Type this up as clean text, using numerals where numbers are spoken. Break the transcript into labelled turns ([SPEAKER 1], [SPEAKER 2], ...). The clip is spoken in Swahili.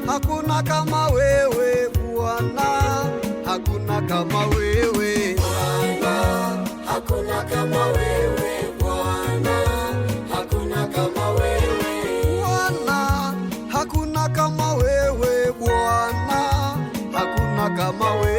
[SPEAKER 1] Hakuna kama wewe Bwana, hakuna kama wewe
[SPEAKER 2] Bwana, hakuna kama wewe Bwana, hakuna kama wewe
[SPEAKER 1] Bwana, hakuna kama wewe Bwana, hakuna kama wewe